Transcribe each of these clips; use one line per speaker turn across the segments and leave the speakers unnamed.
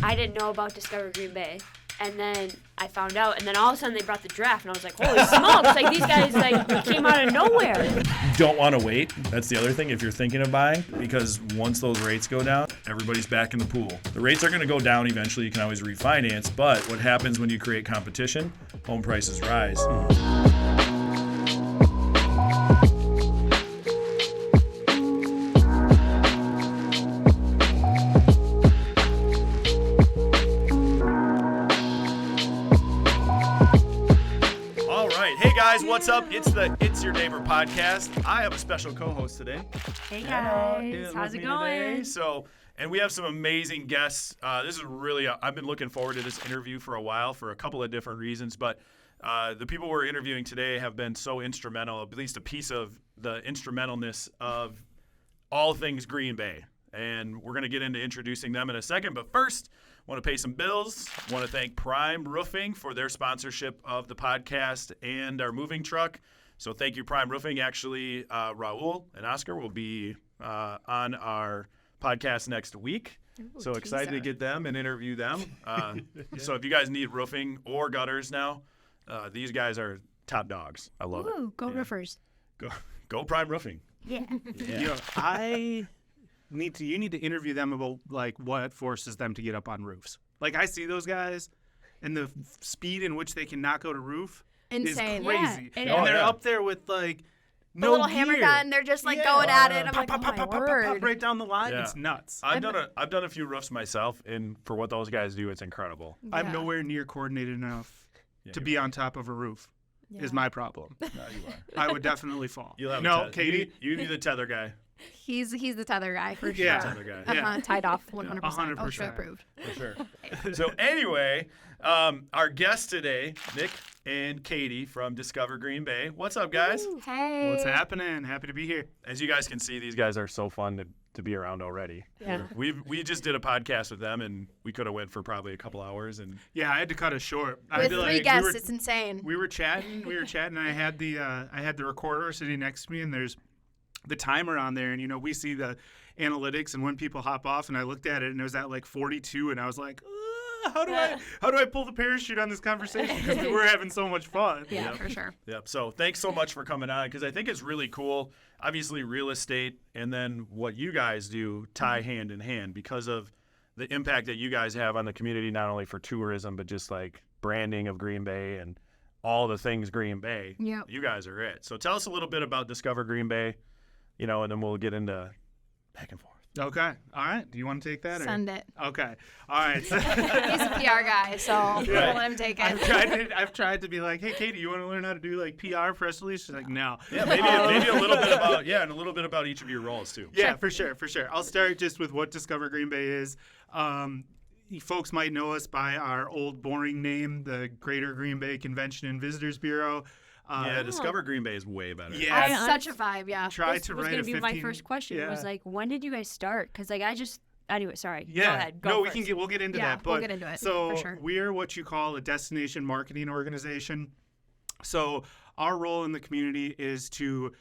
I didn't know about Discover Green Bay. And then I found out, and then all of a sudden they brought the draft, and I was like, holy smokes, like these guys like came out of nowhere.
You don't want to wait. That's the other thing if you're thinking of buying, because once those rates go down, everybody's back in the pool. The rates are going to go down eventually. You can always refinance, but what happens when you create competition? Home prices rise. Guys, what's up? It's Your Neighbor podcast. I have a special co-host today.
Hey guys, how's it going?
And we have some amazing guests. This is really, I've been looking forward to this interview for a while for a couple of different reasons, but the people we're interviewing today have been so instrumental, at least a piece of the instrumentalness of all things Green Bay. And we're going to get into introducing them in a second, but first, I want to pay some bills. I want to thank Prime Roofing for their sponsorship of the podcast and our moving truck. So thank you, Prime Roofing. Actually, Raul and Oscar will be on our podcast next week. Ooh, so excited to get them and interview them. So if you guys need roofing or gutters now, these guys are top dogs. I love it.
Go roofers.
Go Prime Roofing.
Yeah.
You know, you need to interview them about like what forces them to get up on roofs. Like I see those guys and the speed in which they can knock out a roof
insane.
Is crazy.
Yeah,
and they're up there with like
the little hammer gun, they're just like going at it. I'm
pop,
like,
pop, pop, right down the line.
Yeah.
It's nuts.
I've done a few roofs myself, and for what those guys do, it's incredible.
Yeah.
I'm nowhere near coordinated enough to be on top of a roof. Yeah. Is my problem.
No, you are.
I would definitely fall.
Katie, you need the tether guy.
He's the tether guy for sure.
Yeah.
Tether guy.
Yeah. Tied off 100%.
100%.
OSHA approved.
For sure. So anyway, our guests today, Nick and Katie from Discover Green Bay. What's up, guys?
Ooh, hey.
What's happening? Happy to be here.
As you guys can see, these guys are so fun to be around already.
Yeah.
We just did a podcast with them, and we could have went for probably a couple hours. And
yeah, I had to cut it short.
With three guests, it's insane.
We were chatting. And I had the recorder sitting next to me, and there's the timer on there, and you know we see the analytics and when people hop off, and I looked at it and it was at like 42, and I was like, how do I pull the parachute on this conversation, because we were having so much fun.
Yeah, for sure.
Yep. So thanks so much for coming on, because I think it's really cool. Obviously, real estate and then what you guys do tie hand in hand because of the impact that you guys have on the community, not only for tourism but just like branding of Green Bay and all the things Green Bay.
Yep.
You guys are it. So tell us a little bit about Discover Green Bay. You know, and then we'll get into back and forth.
Okay. All right. Do you want to take that?
Send it.
Okay. All right.
He's a PR guy, so we'll let him take it.
I've tried to be like, hey, Katie, you want to learn how to do like PR press release? She's like, no.
Yeah, maybe a little bit about and a little bit about each of your roles too.
Yeah, for sure. I'll start just with what Discover Green Bay is. Folks might know us by our old boring name, the Greater Green Bay Convention and Visitors Bureau.
Discover Green Bay is way better.
Yeah,
it's such a vibe. Yeah.
This was going to be my first question. Was like, when did you guys start? Because like anyway, sorry.
Yeah.
Go ahead.
We'll get into that. But
we'll get into it.
So
for sure.
We're what you call a destination marketing organization. So our role in the community is to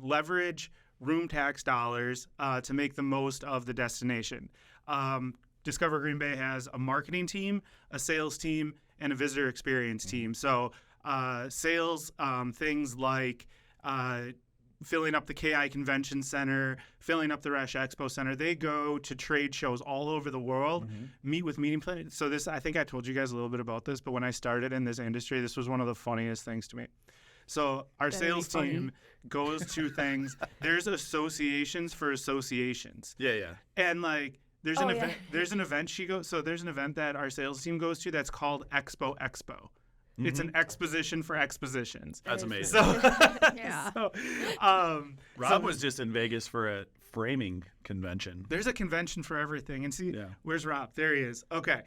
leverage room tax dollars to make the most of the destination. Discover Green Bay has a marketing team, a sales team, and a visitor experience team. So sales, things like filling up the KI Convention Center, filling up the Resch Expo Center. They go to trade shows all over the world, meet with meeting planners. So I think I told you guys a little bit about this, but when I started in this industry, this was one of the funniest things to me. So our sales team goes to things. There's associations for associations.
Yeah.
And like there's an event there's an event that our sales team goes to that's called Expo. Mm-hmm. It's an exposition for expositions.
That's amazing.
So,
Rob was just in Vegas for a framing convention.
There's a convention for everything. And see, where's Rob? There he is. Okay.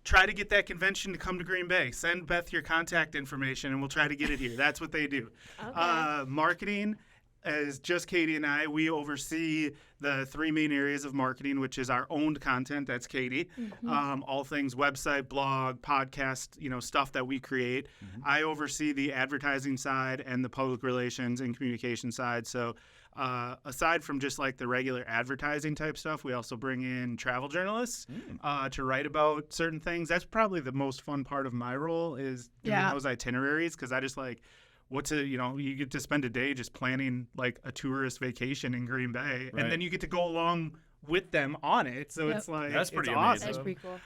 Try to get that convention to come to Green Bay. Send Beth your contact information, and we'll try to get it here. That's what they do. Okay. Marketing is just Katie and I. We oversee the three main areas of marketing, which is our owned content. That's Katie. Mm-hmm. All things website, blog, podcast, stuff that we create. Mm-hmm. I oversee the advertising side and the public relations and communication side. So aside from just like the regular advertising type stuff, we also bring in travel journalists to write about certain things. That's probably the most fun part of my role is doing those itineraries, because I just like you get to spend a day just planning like a tourist vacation in Green Bay, and then you get to go along with them on it. So it's like
that's pretty
it's
amazing.
awesome.
That's pretty cool.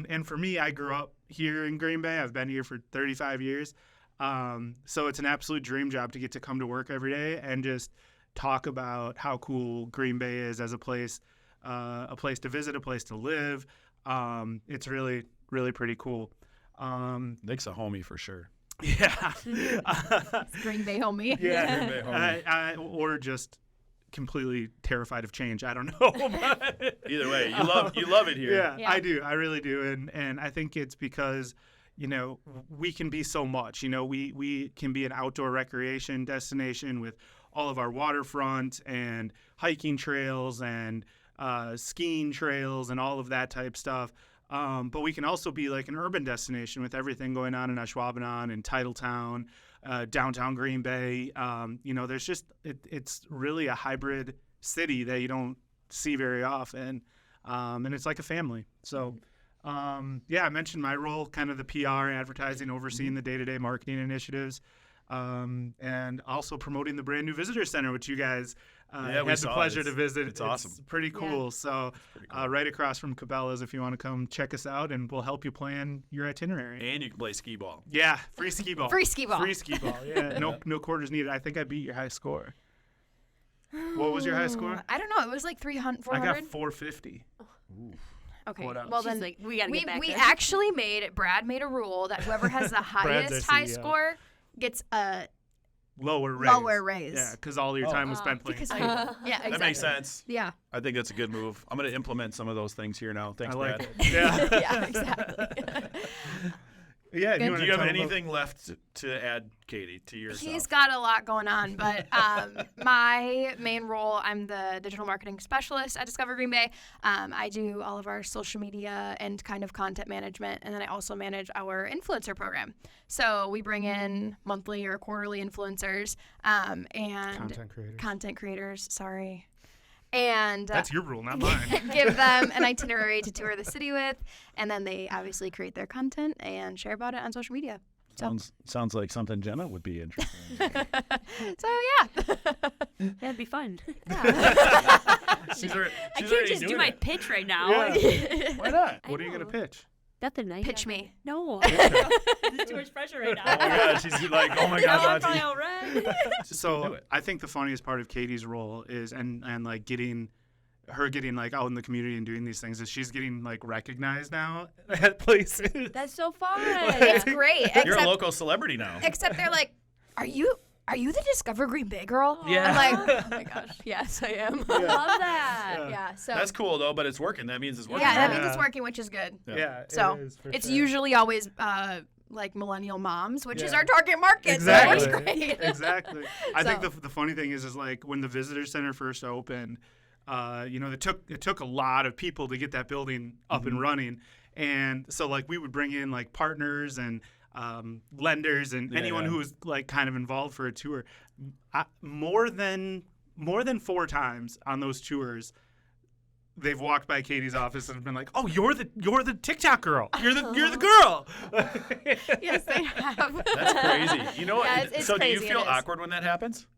And for me, I grew up here in Green Bay. I've been here for 35 years. So it's an absolute dream job to get to come to work every day and just talk about how cool Green Bay is as a place to visit, a place to live. It's really, really pretty cool.
Nick's a homie for sure.
Yeah.
Green Bay homie.
Yeah.
Green Bay homie.
Or just completely terrified of change. I don't know. But
Either way, you love it here.
Yeah, I do. I really do. And I think it's because, we can be so much. We can be an outdoor recreation destination with all of our waterfront and hiking trails and skiing trails and all of that type stuff. But we can also be like an urban destination with everything going on in Ashwaubenon and Titletown, downtown Green Bay. There's just it's really a hybrid city that you don't see very often, and it's like a family. So, I mentioned my role, kind of the PR, advertising, overseeing the day-to-day marketing initiatives, and also promoting the brand new visitor center, which you guys had the pleasure to visit.
It's awesome.
It's pretty cool.
Yeah.
So right across from Cabela's, if you want to come check us out, and we'll help you plan your itinerary.
And you can play skee ball.
Yeah, free skee ball.
Free skee ball.
Free skee ball. Yeah, no quarters needed. I think I beat your high score. What was your high score?
I don't know. It was like 300, 400.
I got 450.
Okay.
What else?
Well,
She's
then
like, we gotta get back
we
there.
actually Brad made a rule that whoever has the highest high
CEO.
score gets a
Lower raise.
lower raise.
Yeah, because all your time was spent playing.
Because
skee
I,
ball.
yeah, exactly.
That makes sense.
Yeah.
I think that's a good move. I'm going to implement some of those things here now. Thanks,
I like
Brad.
it. Yeah.
Yeah, exactly.
Yeah.
Good.
Do you have anything left to add, Katie, to yourself?
He's got a lot going on, but my main role, I'm the digital marketing specialist at Discover Green Bay. I do all of our social media and kind of content management, and then I also manage our influencer program. So we bring in monthly or quarterly influencers and content creators. Sorry. And
That's your rule, not mine.
give them an itinerary to tour the city with, and then they obviously create their content and share about it on social media.
Sounds like something Jenna would be interested in.
So yeah.
That'd be fun.
She's
I can't just do my pitch right now.
Yeah. Why not?
I
What are you going to
know.
pitch?
Nothing nice.
Pitch me.
No. This is too much pressure right now.
Oh my God, she's like, oh my
No,
God,
I'm probably
Monty.
all right.
Do
So
it.
I think the funniest part of Katie's role is, and like getting like out in the community and doing these things, is she's getting like recognized now at places.
That's so fun.
It's great.
You're a
Except,
local celebrity now.
except they're like, are you the Discover Green Bay girl?
Yeah.
I'm like, oh my gosh, yes, I am.
I love that.
Yeah. So
That's cool though, but it's working. That means it's working.
yeah, that means
Yeah.
it's working, which is good.
Yeah.
So
it is, for
it's
sure.
usually always like millennial moms, which is
Yeah.
our target market.
Exactly.
So it's great.
Exactly. I think
So-
the funny thing is like when the visitor center first opened, it took a lot of people to get that building up and running, and so like we would bring in like partners and lenders and anyone who was like kind of involved for a tour. More than 4 times on those tours, they've walked by Katie's office and been like, "Oh, you're the TikTok girl. You're the girl."
Yes, they have.
That's crazy. You know what?
Yeah, it's
so do you
crazy,
feel
it is.
awkward when that happens?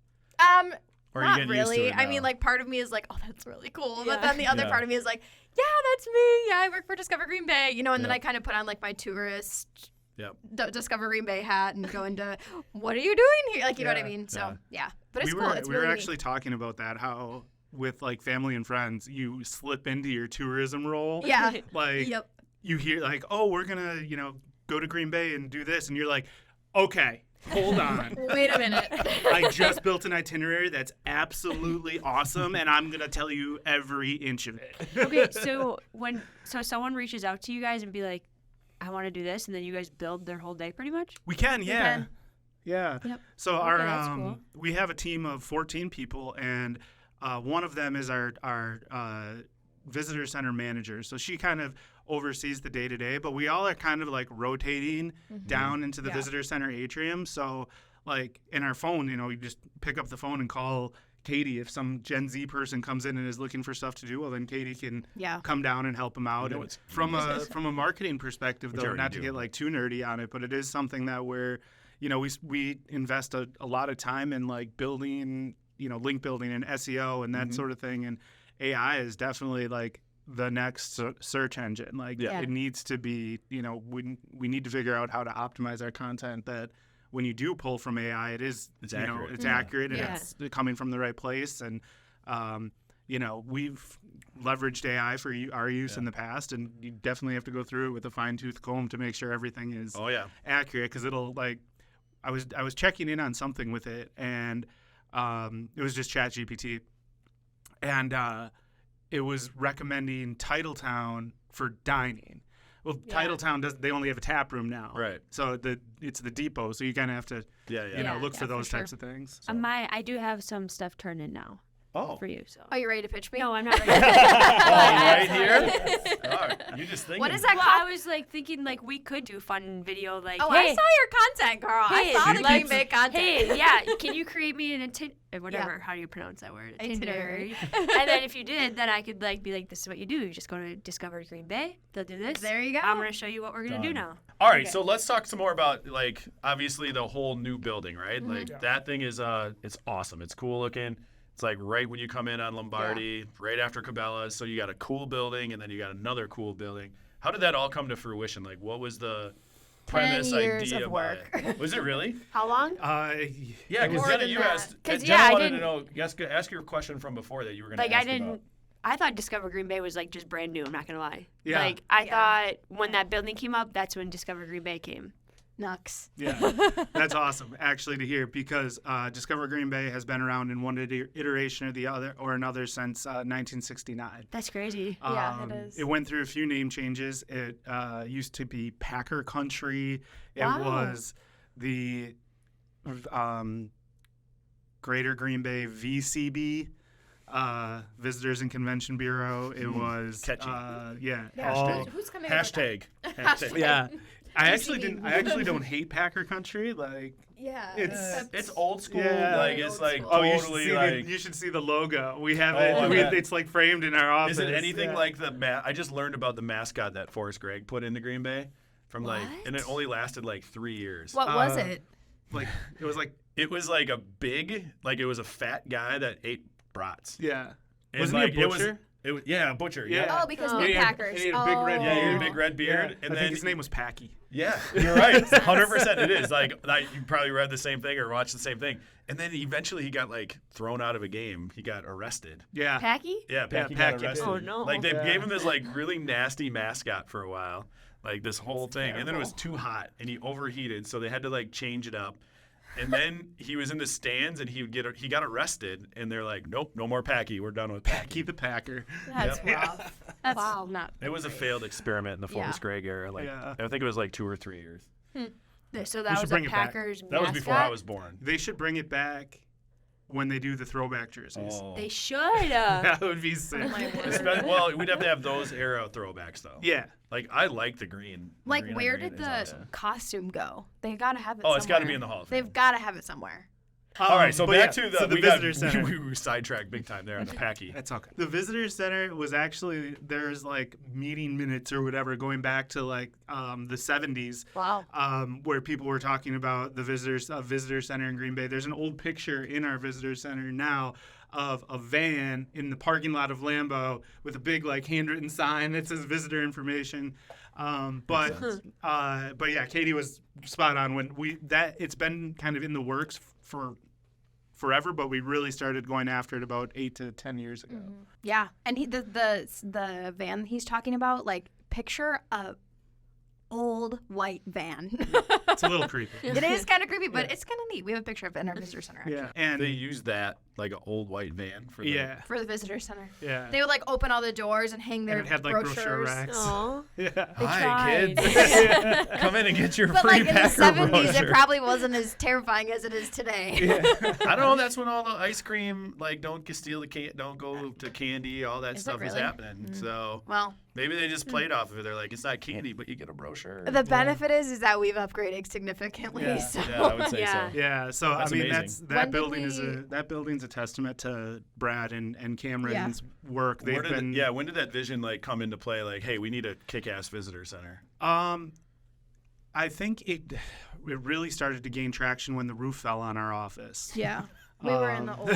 Or are you
Not
getting used to
really.
it
I
now?
mean, like part of me is like, oh, that's really cool.
Yeah.
But then the other
Yeah.
part of me is like, yeah, that's me. Yeah, I work for Discover Green Bay. And then
Yep.
I kind of put on like my tourist
Yep.
Discover Green Bay hat and go into, what are you doing here? Like, you know what I
Yeah.
mean? So, yeah. But it's
we
cool.
were
It's
we
really
were
neat.
actually talking about that, how with like family and friends, you slip into your tourism role.
Yeah.
Like
Yep.
you hear like, "Oh, we're gonna go to Green Bay and do this," and you're like, "Okay, hold on."
Wait a minute.
I just built an itinerary that's absolutely awesome, and I'm gonna tell you every inch of it.
Okay, so someone reaches out to you guys and be like, I want to do this, and then you guys build their whole day pretty much?
We can, yeah.
can.
Yeah.
Yep.
So
Okay, that's cool.
we have a team of 14 people, and one of them is our visitor center manager. So she kind of oversees the day-to-day, but we all are kind of like rotating down into the
Yeah.
visitor center atrium. So like in our phone, you just pick up the phone and call Katie, if some Gen Z person comes in and is looking for stuff to do, well, then Katie can come down and help them out.
know
And
it's
from a marketing perspective,
Which
though,
you
not
already
to
do.
get like too nerdy on it, but it is something that we invest a lot of time in like building, link building and SEO and that sort of thing. And AI is definitely like the next search engine. Like it needs to be, we need to figure out how to optimize our content that when you do pull from AI, it's accurate. It's accurate and it's coming from the right place. And, we've leveraged AI for our use in the past, and you definitely have to go through it with a fine-tooth comb to make sure everything is accurate, because it'll like I was checking in on something with it, and it was just ChatGPT, and it was recommending Titletown for dining. Well, Titletown they only have a tap room now,
Right?
So it's the depot, so you kind of have to look for those types of things. So.
I do have some stuff turned in now.
Oh.
For you, so.
Are you ready to pitch me?
No, I'm not ready.
Right here. You just thinking.
What is that
Well,
called?
I was like thinking like we could do fun video like.
Oh,
hey,
I saw your content, girl.
Hey,
I saw the
like,
Green Bay content.
Hey, yeah, can you create me an whatever? How do you pronounce that word?
Itinerary.
And then if you did, then I could like be like, this is what you do. You just go to Discover Green Bay. They'll do this.
There you go.
I'm gonna show you what we're gonna do now.
All right, so let's talk some more about like obviously the whole new building, right? Like that thing is it's awesome. It's cool looking. It's like right when you come in on Lombardi, right after Cabela's. So you got a cool building, and then you got another cool building. How did that all come to fruition? Like, what was the premise
10 years
idea
of
about
work.
it? Was it really?
How long?
Yeah, because
More
Jenna,
than
you
that.
asked.
'Cause,
Jenna
I
wanted to
didn't-
know. Ask your question from before that you were going to
Like
ask
I didn't.
about.
I thought Discover Green Bay was like just brand new. I'm not gonna lie.
Yeah.
Like I thought when that building came up, that's when Discover Green Bay came.
Nux.
Yeah, that's awesome actually to hear, because Discover Green Bay has been around in one iteration or another since 1969.
That's crazy.
Yeah, it is.
It went through a few name changes. It used to be Packer Country. It
Wow.
was the Greater Green Bay VCB, Visitors and Convention Bureau. It was
Catchy.
Hashtag.
Who's coming up with that?
Hashtag.
Yeah. I
VCB.
actually don't hate Packer Country. Like,
Yeah.
It's old school.
Yeah.
Like it's
Old
like
school.
oh,
totally like.
you should see the logo. We have
Oh, I bet.
it's like framed in our office.
Is it anything
Yeah.
like I just learned about the mascot that Forrest Gregg put into Green Bay, from like, and it only lasted like 3 years.
What was it?
Like it was like
It was like it was a fat guy that ate brats.
yeah.
And
Wasn't he a
like, it was-
butcher?
It was a butcher.
Yeah.
Yeah.
Oh, because
Oh.
Nick
He had-
Packers.
he had a big red
Yeah, he had a
beard.
big red beard,
Yeah.
and
I
then
think his name was Packy.
Yeah, you're right. 100% it is. Like you probably read the same thing or watched the same thing. And then eventually he got like thrown out of a game. He got arrested.
Yeah.
Packy?
Yeah, Packy
Packy
got
did.
arrested.
Oh, no.
Like they
Yeah.
gave him this like really nasty mascot for a while, like this whole thing, and then it was too hot and he overheated, so they had to like change it up. And then he was in the stands and he got arrested, and they're like, nope, no more Packy. We're done with Packy.
Packy the Packer.
That's rough. That's
Wow.
not.
It was a failed experiment in the Forrest Gregg era. Like
Yeah.
I think it was like 2 or 3 years.
So
We
that
should
was
bring
a
it back.
Packers
That was before I
mascot?
was born.
They should bring it back when they do the throwback jerseys.
Oh.
They should.
That would be sick.
Well, we'd have to have those era throwbacks though.
Yeah.
Like I like the green. The
Like,
green on
where
green
did
is
the
awesome.
costume go? They gotta have it.
Oh, it's got to
somewhere.
be in the Hall of Fame.
They've gotta have it somewhere.
All right, so
but
back
yeah,
to the,
so the
we
visitor center.
We sidetracked big time there on the Packy.
That's okay. The visitor center was actually, there's like meeting minutes or whatever going back to like the 70s.
Wow.
Where people were talking about the visitor center in Green Bay. There's an old picture in our visitor center now of a van in the parking lot of Lambeau with a big like handwritten sign that says visitor information. But yeah, Katie was spot on when it's been kind of in the works for forever, but we really started going after it about 8 to 10 years ago.
Yeah, and the van he's talking about, like, picture a old white van.
It's a little creepy.
It is kind of creepy, but it's kind of neat. We have a picture of it in our visitor center. Actually.
Yeah, and
They used that like an old white van for the,
yeah,
For the visitor center,
yeah.
they would like open all the doors and hang their
And it had like brochure
brochures.
racks.
Aw.
Yeah.
Hi
tried.
kids, come in and get your
But
free
like in the
Packer
70s,
brochure.
it probably wasn't as terrifying as it is today.
I don't know. That's when all the ice cream, like, don't steal don't go to candy, all that
Is it
stuff was
really?
happening. So
Well,
maybe they just played off of it. They're like, it's not candy, but you get a brochure.
the benefit is that we've upgraded significantly.
Yeah.
So
Yeah, I would say
Yeah.
so.
Yeah, so
That's
I mean
amazing.
that's
When
that
did
building is
we-
that building's a testament to Brad and Cameron's work. They've been
when did that vision like come into play? Like, hey, we need a kick-ass visitor center.
I think it really started to gain traction when the roof fell on our office.
Yeah. We were in the old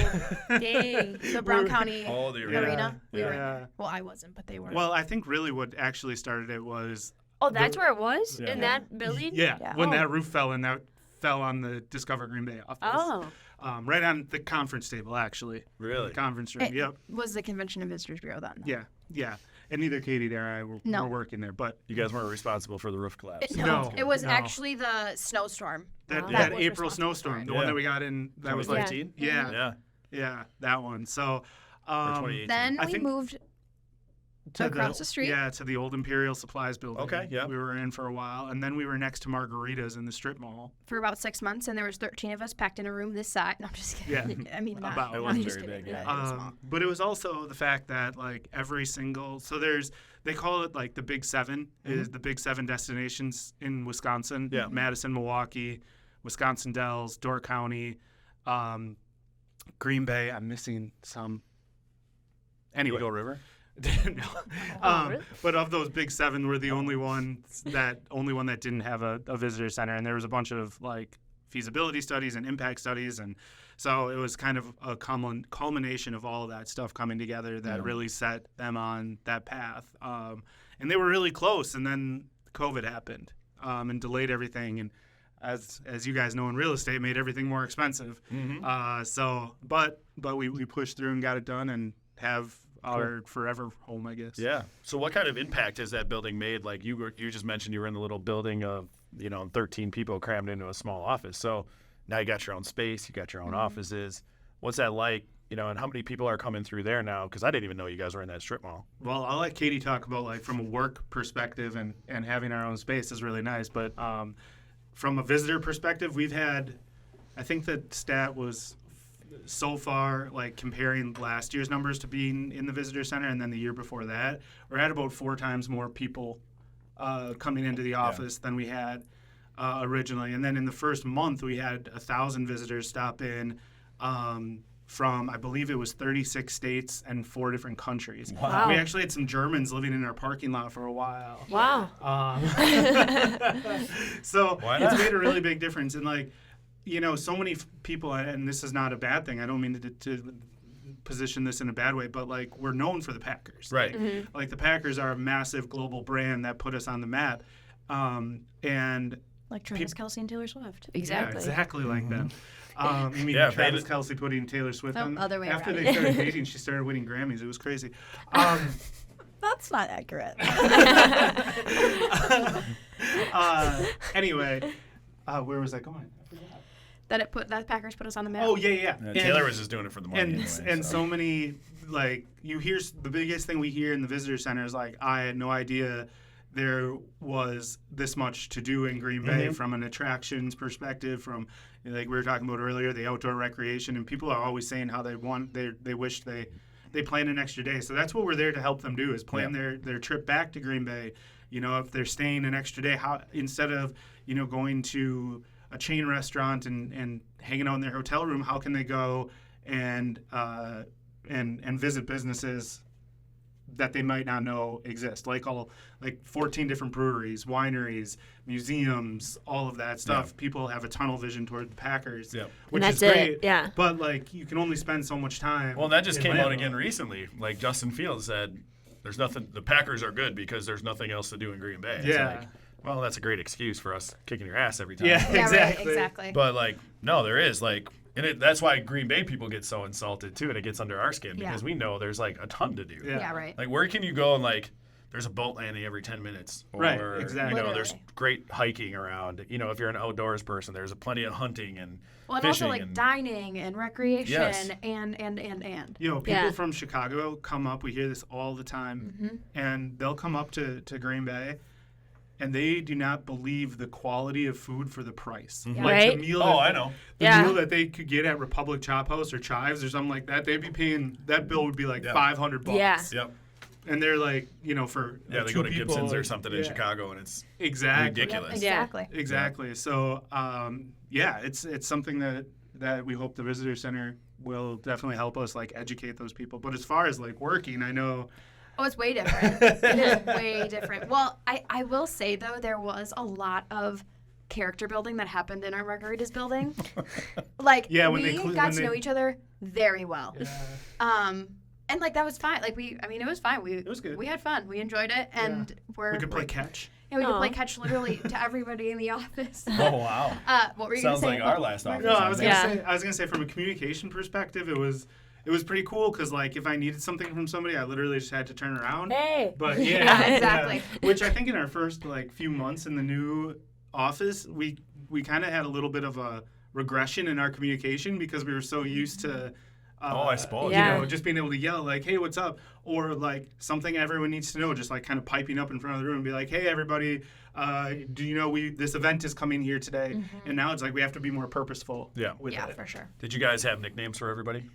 Dang.
the Brown County
Oh, the
arena. We were in
Yeah.
there. Well, I wasn't, but they were.
Well, I think really what actually started it was
Oh, that's where it was?
Yeah.
In that building?
when
Oh.
that roof fell and that fell on the Discover Green Bay office.
Oh.
Right on the conference table, actually.
Really?
The conference room.
It
Yep.
was the Convention and Visitors Bureau then.
Yeah. And neither Katie or I were working there, but
You guys weren't responsible for the roof collapse.
No.
It was
No.
actually the snowstorm.
that
That
was
April
responsible for
snowstorm,
it.
the
Yeah.
one that we got in, that was like,
2015?
yeah,
Yeah.
that one. So,
Or 2018.
Then
I
we
think-
moved
to
across the street.
Yeah, to the old Imperial Supplies building.
Okay, yeah.
We were in for a while, and then we were next to Margaritas in the strip mall.
for about 6 months, and there was 13 of us packed in a room this size. No, I'm just kidding.
Yeah.
I mean, not,
About. It
I'm
wasn't
just
very
kidding.
big, yeah.
Yeah, it was small.
But it was also the fact that like every single they call it like the Big 7 is the Big 7 destinations in Wisconsin.
Yeah.
Madison, Milwaukee, Wisconsin Dells, Door County, Green Bay. I'm missing some. Anyway.
Eagle River?
No.
Really?
But of those Big 7, we're the only one that didn't have a visitor center, and there was a bunch of like feasibility studies and impact studies, and so it was kind of a culmination of all of that stuff coming together that really set them on that path. And they were really close, and then COVID happened and delayed everything, and as you guys know in real estate, made everything more expensive. But we pushed through and got it done, and have our forever home, I guess.
Yeah. So what kind of impact has that building made? Like you just mentioned you were in the little building of, 13 people crammed into a small office. So now you got your own space, you got your own offices. What's that like? And how many people are coming through there now? Because I didn't even know you guys were in that strip mall.
Well, I'll let Katie talk about like from a work perspective, and having our own space is really nice. But from a visitor perspective, we've had, I think the stat was so far, like comparing last year's numbers to being in the visitor center and then the year before that, we're at about 4 times more people coming into the office than we had originally. And then in the first month, we had 1,000 visitors stop in from, I believe it was 36 states and 4 different countries.
Wow.
We actually had some Germans living in our parking lot for a while.
Wow.
So
Why
it's
not?
made a really big difference. And like, so many people, and this is not a bad thing. I don't mean to position this in a bad way, but like we're known for the Packers.
Right.
Like the Packers are a massive global brand that put us on the map. And
Like Travis Kelce and Taylor Swift.
Exactly.
yeah, exactly like them. You mean
Yeah,
Travis
they-
Kelce putting Taylor Swift
No,
on?
other way
After
around.
they started dating, she started winning Grammys. It was crazy.
That's not accurate.
Anyway, where was I going? I forgot.
that Packers put us on the map.
Oh, yeah.
Yeah, Taylor was just doing it for the money.
And
so.
so many, like, you hear the biggest thing we hear in the visitor center is like, I had no idea there was this much to do in Green Bay from an attractions perspective, from like we were talking about earlier, the outdoor recreation, and people are always saying how they wish they plan an extra day. So that's what we're there to help them do, is plan their trip back to Green Bay. If they're staying an extra day, how instead of going to a chain restaurant and hanging out in their hotel room, how can they go and visit businesses that they might not know exist, like 14 different breweries, wineries, museums, all of that stuff. People have a tunnel vision toward the Packers, which
And
is
that's
great.
it, yeah.
But like you can only spend so much time.
Well, that just
in
came out
Lambeau.
again recently. Like Justin Fields said, there's nothing. The Packers are good because there's nothing else to do in Green Bay. It's
Yeah.
like, well, that's a great excuse for us kicking your ass every time.
Yeah,
Yeah,
exactly.
right, exactly.
But like, no, there is like, and that's why Green Bay people get so insulted too, and it gets under our skin because we know there's like a ton to do.
Yeah, right.
Like, where can you go and like, there's a boat landing every 10 minutes, or
Right, exactly.
there's
Literally.
great hiking around. If you're an outdoors person, there's plenty of hunting and
Well, and
fishing
also like
and
dining and recreation
Yes.
and.
People
Yeah.
from Chicago come up. We hear this all the time, and they'll come up to Green Bay, and they do not believe the quality of food for the price.
Yeah.
Like
Right?
the meal.
Oh, I know.
Yeah.
meal that they could get at Republic Chop House or Chives or something like that, they'd be paying. That bill would be like
Yeah.
$500.
Yeah.
Yep.
And they're like, for
Yeah, they
two
go to
people,
Gibson's or something in
yeah.
Chicago, and it's
Exactly.
ridiculous.
Exactly.
Exactly. So, it's something that we hope the visitor center will definitely help us like educate those people. But as far as like working, I know.
Oh, it's way different. It is way different. Well, I will say, though, there was a lot of character building that happened in our margaritas building. Like,
Yeah,
we got to know each other very well. And, like, that was fine. Like, it was fine.
It was good.
We had fun. We enjoyed it. And
We could play catch.
Yeah, we could play catch literally to everybody in the office.
Oh, wow.
What were you going
Sounds
to say?
like our last office.
No, I was
Yeah.
gonna say from a communication perspective, it was pretty cool because like if I needed something from somebody, I literally just had to turn around.
Hey.
But
Yeah, exactly.
Which I think in our first like few months in the new office, we kind of had a little bit of a regression in our communication because we were so used to.
I suppose.
Yeah.
Just being able to yell like, "Hey, what's up?" or like something everyone needs to know, just like kind of piping up in front of the room and be like, "Hey, everybody, do you know this event is coming here today?"
Mm-hmm.
And now it's like we have to be more purposeful.
Yeah.
With
Yeah,
it.
for sure.
Did you guys have nicknames for everybody?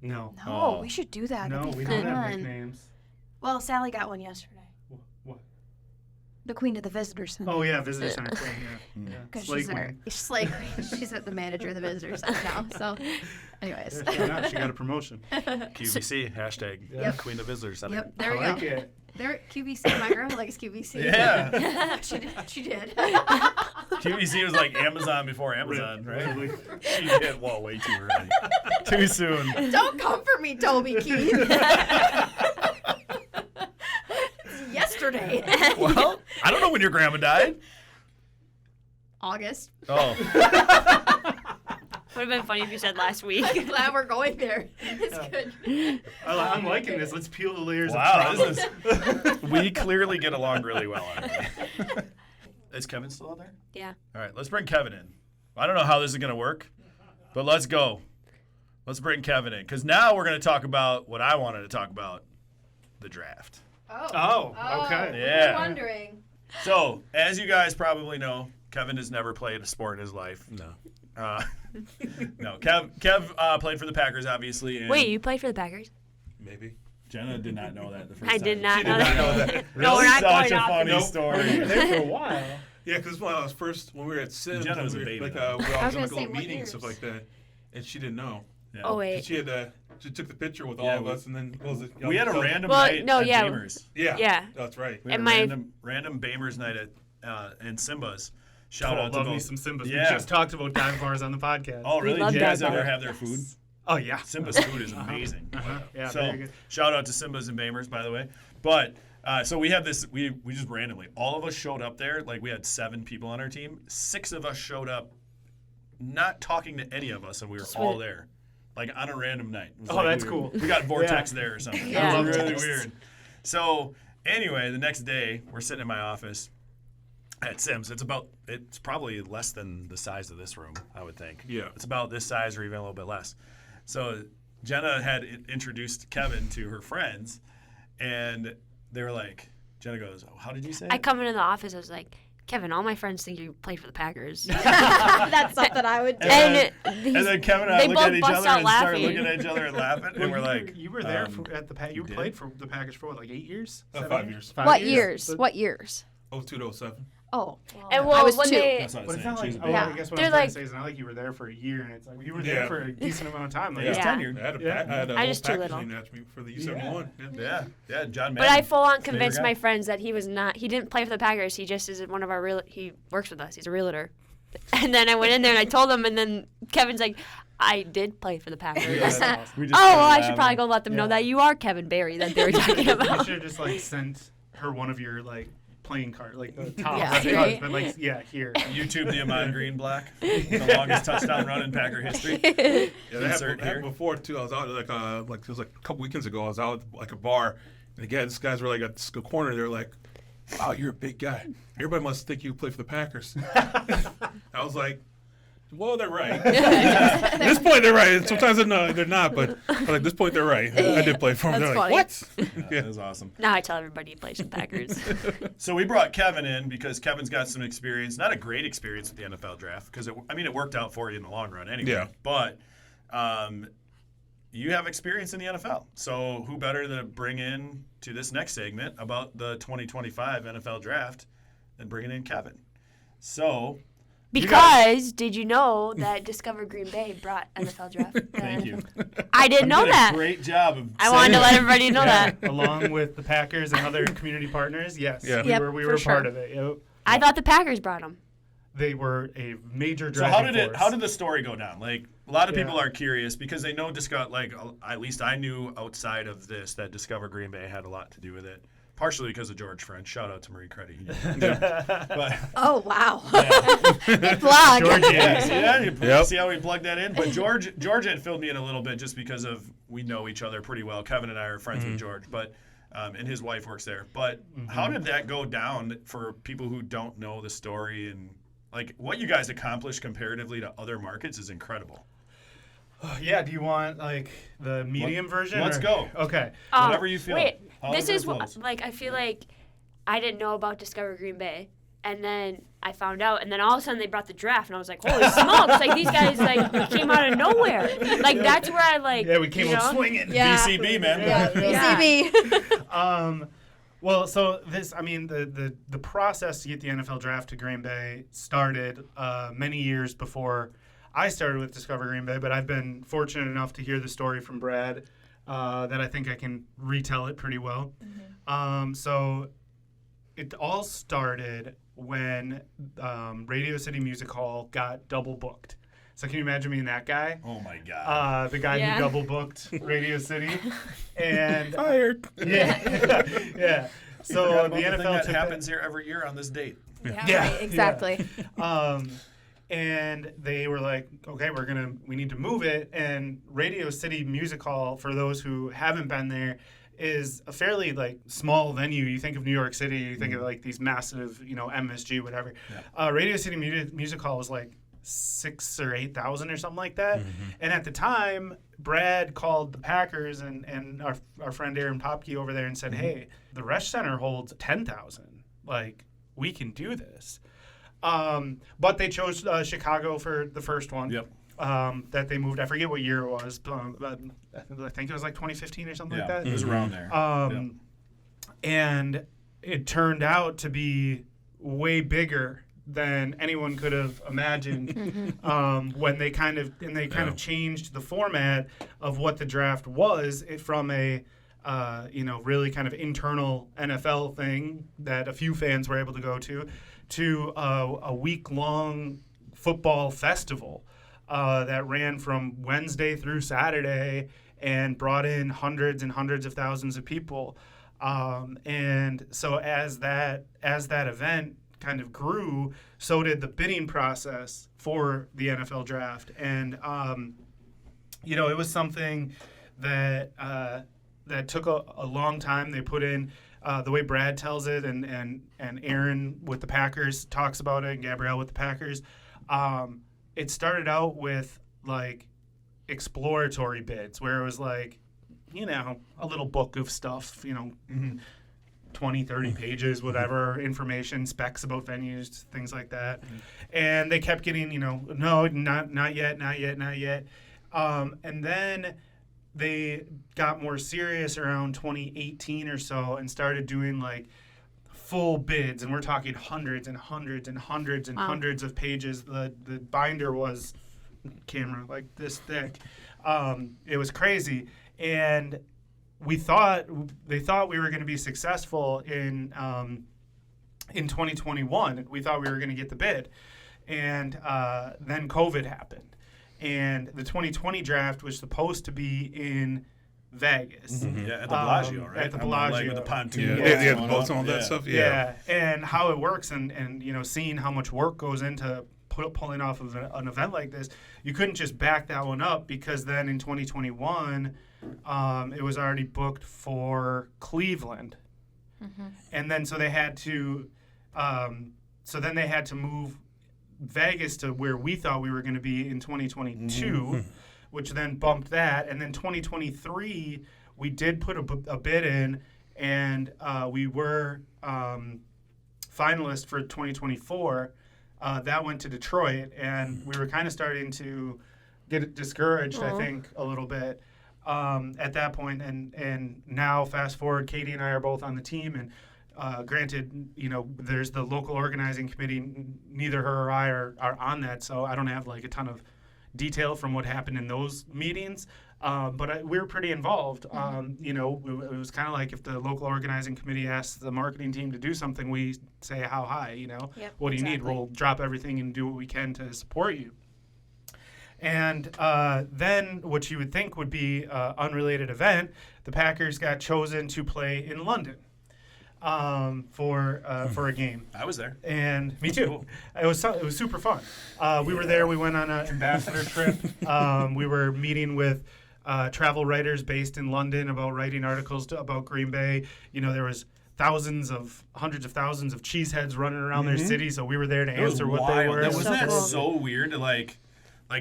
No.
No,
Oh.
we should do that.
No,
That'd be
we don't have
fun.
nicknames.
Well, Sally got one yesterday.
What?
The queen of the visitor center.
Oh yeah, visitor center queen. Yeah.
Because
Slay
she's our
queen.
slay queen. She's at the manager of the visitor center now. So, anyways.
Yeah, she got a promotion.
QVC, hashtag
Yep.
Queen of Visitors Center.
Yep, there we
I like
go.
it.
There, QVC. My grandma likes QVC.
Yeah.
She did.
QVC was like Amazon before Amazon, right? She did, well, way too early. Too soon.
Don't come for me, Toby Keith. Yesterday.
Well, I don't know when your grandma died.
August.
Oh.
Would have been funny if you said last week.
I'm glad we're going there. It's good.
I'm liking this. Let's peel the layers
Wow,
of trauma.
this is. We clearly get along really well. Is Kevin still out there?
Yeah.
All right, let's bring Kevin in. I don't know how this is going to work, but let's go. Let's bring Kevin in because now we're going to talk about what I wanted to talk about, the draft.
Oh, okay.
Yeah.
I'm wondering.
So, as you guys probably know, Kevin has never played a sport in his life.
No.
No, Kev played for the Packers, obviously. And
Wait, you played for the Packers?
Maybe.
Jenna did not know that the first
I
time.
did not
She
know
did not
that.
know that.
No, we're not
Such
going
a
off.
funny
Nope.
story.
There for a while.
Yeah, because when I was when we were at Sims,
Jenna was a
we were,
baby
like,
then.
we were
I
all
was
doing
gonna
like
say,
little
what
meetings,
years?
stuff like that, and she didn't know.
Yeah.
Oh, wait.
She took the picture with
Yeah,
all of us, and then what was it?
We had a random
Well,
night
no,
at
yeah.
Bamers.
Yeah.
Yeah.
That's right.
We had
And
a
my-
random Bamers night at in Simba's. Shout out to
love
both.
me some Simbas.
Yeah.
We just talked about dive bars on the podcast.
Oh, really?
love
Did you guys
dive
ever
bar.
have their food?
Oh, yeah.
Simba's food is amazing.
Yeah,
So
very good.
shout out to Simba's and Bamers, by the way. But so we have this. We just randomly, all of us showed up there. Like we had 7 people on our team. 6 of us showed up, not talking to any of us, and we were all there, like on a random night. It was
Oh,
like
that's
we
cool.
We got Vortex there or something.
Yeah.
It was really
Vortex.
weird. So anyway, the next day we're sitting in my office at Sims. It's probably less than the size of this room, I would think.
Yeah.
It's about this size or even a little bit less. So Jenna had introduced Kevin to her friends, and they were like, Jenna goes, oh, how did you say
I
it?
come into the office. I was like, Kevin, all my friends think you played for the Packers.
That's something I would do.
And
And then Kevin and I
they
look
both
at each
bust
other
out
and start
laughing.
looking at each other and laughing, and we're like,
you were there at the you
did?
played for the Packers for what, like 8 years?
5
7
years.
5
What years? What years?
02 to 07.
Oh,
And
I
well,
was
when
2.
they
that's what I
But
was
it's
saying.
not
She
like,
was a
oh,
baby.
I guess what
They're
I'm trying
like-
to say is not like you were there for a year, and it's like you were
Yeah.
there for a decent amount of time. Like,
He was
Yeah.
tenured.
I had a,
Yeah.
I had a
I
whole
just too
package
little.
named after me for the U71.
Yeah, yeah, John
But
Madden.
I full on
Favorite
convinced
guy.
my friends that he was not. He didn't play for the Packers. He just is one of our real. He works with us. He's a realtor. And then I went in there and I told him, and then Kevin's like, "I did play for the Packers."
We just
Oh, well,
started
I should probably
laughing.
go let them know
Yeah.
that you are Kevin Barry that they were talking
you
about.
should have just like sent her one of your like playing card, like the top
Yeah,
left
right.
cards, but like here.
YouTube the Amon Green Black, the longest touchdown run in Packer history.
Yeah, that
Insert
happened
here.
before too. I was out like it was like a couple weekends ago. I was out at like a bar, and again, these guys were like at the corner. They're like, "Wow, you're a big guy. Everybody must think you play for the Packers." I was like, "Well, they're right. At this point, they're right. Sometimes they're not, but at this point, they're right. I did play for them."
That's
They're like,
funny.
"What?"
That was awesome.
Now I tell everybody he plays for the Packers.
So we brought Kevin in because Kevin's got some experience, not a great experience with the NFL draft, because it worked out for you in the long run anyway.
Yeah.
But you have experience in the NFL, so who better to bring in to this next segment about the 2025 NFL draft than bringing in Kevin? So
Because did you know that Discover Green Bay brought NFL Draft?
Thank you.
I didn't know that.
Great job. Of
I wanted to let everybody know that.
Along with the Packers and other community partners, yes,
Yeah.
we were part of it. Yep.
I thought the Packers brought them.
They were a major
So
driving force.
how did the story go down? Like a lot of
Yeah.
people are curious because they know at least I knew outside of this that Discover Green Bay had a lot to do with it. Partially because of George French. Shout out to Marie Credit. But
Oh, wow.
Good plug.
George,
yeah, see how we plugged that in? But George had filled me in a little bit just because we know each other pretty well. Kevin and I are friends with George, but and his wife works there. But how did that go down for people who don't know the story? And like what you guys accomplished comparatively to other markets is incredible.
Yeah, do you want like the medium version?
Let's
or-
go.
Okay.
Whatever you feel.
Wait,
However
this
it
is
flows.
like I feel like I didn't know about Discover Green Bay, and then I found out, and then all of a sudden they brought the draft, and I was like, holy smokes! Like these guys like came out of nowhere. Like that's where I like.
Yeah, we came
you
out
know?
swinging.
Yeah.
BCB, man.
Yeah.
Well, so the process to get the NFL draft to Green Bay started many years before I started with Discover Green Bay, but I've been fortunate enough to hear the story from Brad that I think I can retell it pretty well. So it all started when Radio City Music Hall got double booked. So can you imagine being that guy?
Oh my God.
The guy
Yeah.
who double booked Radio City, and
Fired.
yeah, yeah. So
Forgot
the
about thing
NFL
that
took
happens here every year on this date.
Yeah,
right, exactly.
And they were like, okay, we need to move it. And Radio City Music Hall, for those who haven't been there, is a fairly like small venue. You think of New York City, you think of like these massive, MSG, whatever. Radio City Music Hall was like 6,000 or 8,000 or something like that. And at the time, Brad called the Packers and our friend Aaron Popke over there and said, hey, the Resch Center holds 10,000. Like, we can do this. But they chose Chicago for the first one.
Yep.
That they moved. I forget what year it was. But I think it was like 2015 or something like that.
It was around there.
And it turned out to be way bigger than anyone could have imagined when they kind of changed the format of what the draft was from a really kind of internal NFL thing that a few fans were able to go to a week-long football festival that ran from Wednesday through Saturday and brought in hundreds and hundreds of thousands of people. And so as that event kind of grew, so did the bidding process for the NFL draft. And, it was something that took a long time. They put in the way Brad tells it and Aaron with the Packers talks about it and Gabrielle with the Packers. It started out with like exploratory bids where it was like, a little book of stuff, 20, 30 pages, whatever, information, specs about venues, things like that. And they kept getting, no, not yet. And then they got more serious around 2018 or so and started doing like full bids. And we're talking hundreds and hundreds and hundreds and hundreds of pages. The binder was camera like this thick. It was crazy. And they thought we were going to be successful in 2021. We thought we were going to get the bid, and then COVID happened, and the 2020 draft was supposed to be in Vegas.
Yeah, at the Bellagio, right?
At the Bellagio,
like with the pontoon.
Yeah, the boats and all that stuff.
Yeah, and how it works, and seeing how much work goes into pulling off of an event like this, you couldn't just back that one up because then in 2021, it was already booked for Cleveland, and then so they had to, move Vegas to where we thought we were going to be in 2022, which then bumped that, and then 2023 we did put a bid in, and we were finalists for 2024. That went to Detroit, and we were kind of starting to get discouraged, I think, a little bit at that point. And now, fast forward, Katie and I are both on the team, and Granted, there's the local organizing committee. Neither her or I are on that, so I don't have like a ton of detail from what happened in those meetings. But we were pretty involved. It was kind of like if the local organizing committee asks the marketing team to do something, we say how high.
Yep,
what do you need?
exactly.
We'll drop everything and do what we can to support you. And then what you would think would be an unrelated event, the Packers got chosen to play in London for a game.
I was there.
And me too. It was super fun. We were there. We went on an ambassador trip. We were meeting with travel writers based in London about writing articles about Green Bay. There was hundreds of thousands of cheeseheads running around their city, so we were there to answer what they were.
Wasn't that
cool.
so weird to like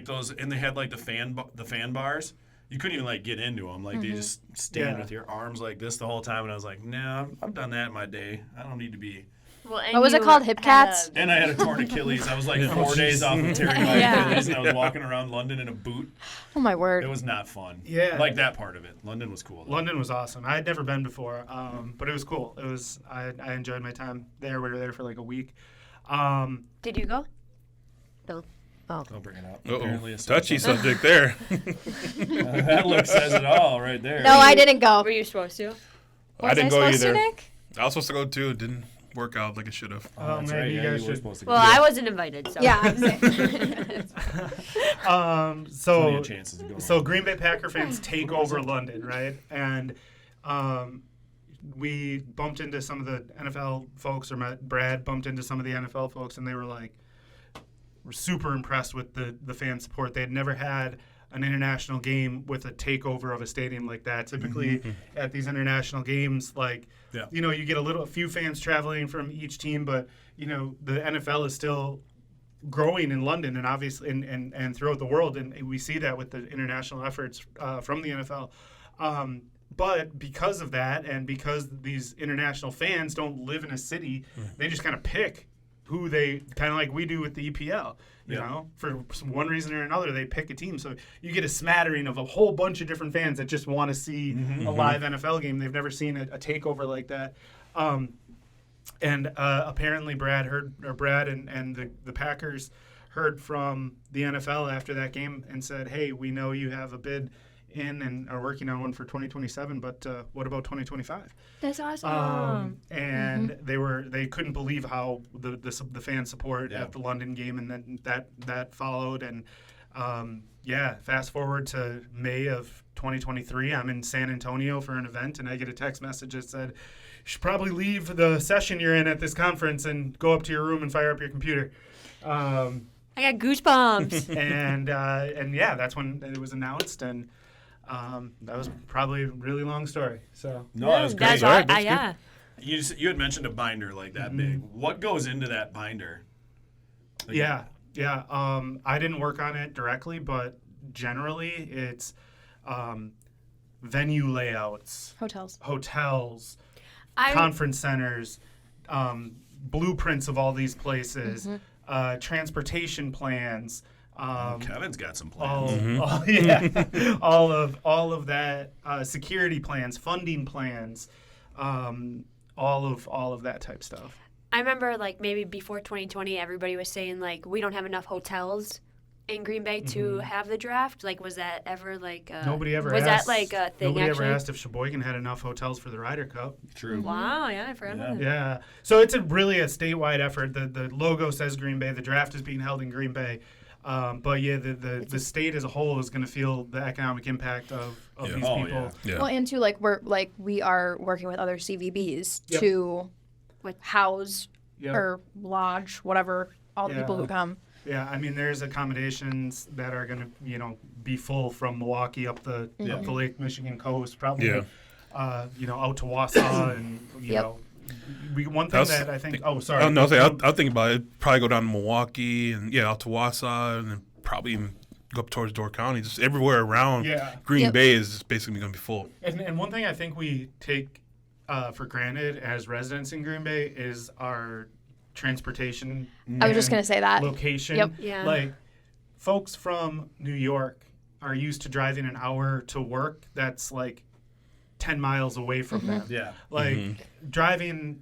those, and they had like the fan bars. You couldn't even like get into them. Like they just stand with your arms like this the whole time. And I was like, nah, I've done that in my day. I don't need to be.
Well, and
What was it
you
called? Hip
had
cats?
And I had a torn Achilles. I was like 4 days off of tearing my Achilles, and I was walking around London in a boot.
Oh my word.
It was not fun.
Yeah.
Like that part of it. London was cool, though.
London was awesome. I had never been before, but it was cool. I enjoyed my time there. We were there for like a week.
Did you go? No. Oh.
Don't bring it up.
Uh-oh.
Apparently it's
Touchy subject there.
That look says it all right there.
No, I didn't go.
Were you supposed to?
I didn't go
supposed to,
either.
Nick?
I was supposed to go too. It didn't work out like it should have.
Oh,
That's
man,
right.
you
Yeah,
guys
you were
should.
supposed to go.
Well, I wasn't invited, so.
Yeah, I'm saying.
Plenty
So
of chances to go.
So Green Bay Packer fans take over London, right? And we bumped into some of the NFL folks, or Brad bumped into some of the NFL folks, and they were like, we're super impressed with the fan support. They had never had an international game with a takeover of a stadium like that. Typically at these international games, you get a few fans traveling from each team, but the NFL is still growing in London and obviously and throughout the world, and we see that with the international efforts from the NFL. But because of that, and because these international fans don't live in a city, they just kind of pick who they, kind of like we do with the EPL, for one reason or another, they pick a team. So you get a smattering of a whole bunch of different fans that just want to see a live NFL game. They've never seen a takeover like that. And apparently Brad and the Packers heard from the NFL after that game and said, hey, we know you have a bid in and are working on one for 2027, but what about 2025?
That's awesome.
And they couldn't believe how the fan support at the London game, and then that followed. And fast forward to May of 2023, I'm in San Antonio for an event, and I get a text message that said, you should probably leave the session you're in at this conference and go up to your room and fire up your computer.
I got goosebumps.
And that's when it was announced, and that was probably a really long story. So
No, that was great.
That's
That's
yeah.
You had mentioned a binder like that big. What goes into that binder?
Yeah. I didn't work on it directly, but generally it's venue layouts, hotels, conference centers, blueprints of all these places, transportation plans.
Kevin's got some plans.
All of that, security plans, funding plans, all of that type stuff.
I remember, maybe before 2020, everybody was saying, we don't have enough hotels in Green Bay to have the draft. Was that ever,
Nobody ever
was
asked.
that, a thing,
Nobody
actually?
ever asked if Sheboygan had enough hotels for the Ryder Cup.
True.
Wow, yeah, I forgot about that.
Yeah. So it's really a statewide effort. The logo says Green Bay. The draft is being held in Green Bay. But the state as a whole is going to feel the economic impact of these people.
Yeah.
Well, and too, we are working with other CVBs
Yep.
to house
Yep.
or lodge, whatever, all the people who come.
Yeah, I mean, there's accommodations that are going to, be full from Milwaukee up the Lake Michigan coast, probably, out to Wausau, and you know. One thing that I think. Oh, sorry.
I'll think about it. Probably go down to Milwaukee and out to Wausau, and then probably even go up towards Door County. Just everywhere around Green Bay is just basically going to be full.
And one thing I think we take for granted as residents in Green Bay is our transportation.
I was just going to say that.
Location.
Yep.
Yeah.
Folks from New York are used to driving an hour to work. That's 10 miles away from them.
Yeah.
Like driving,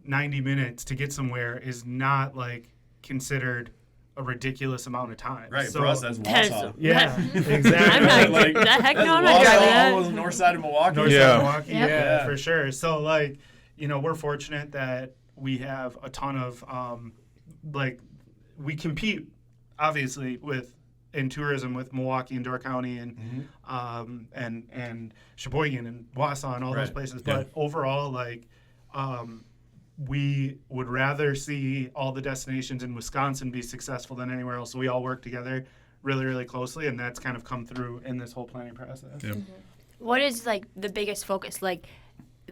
90 minutes to get somewhere is not like considered a ridiculous amount of time.
Right.
So,
For us, that's Wausau.
yeah, exactly.
I'm not
Like,
the heck no,
that's
I'm not driving
Wausau,
that.
almost north side of Milwaukee.
North
Yeah.
side of Milwaukee,
Yep.
yeah,
Yeah.
for sure. So like, we're fortunate that we have a ton of we compete obviously in tourism with Milwaukee and Door County and and Sheboygan and Wausau and all those
Right.
places.
Yeah.
But overall, like, we would rather see all the destinations in Wisconsin be successful than anywhere else. So we all work together really, really closely, and that's kind of come through in this whole planning process.
Yeah.
What is like the biggest focus? Like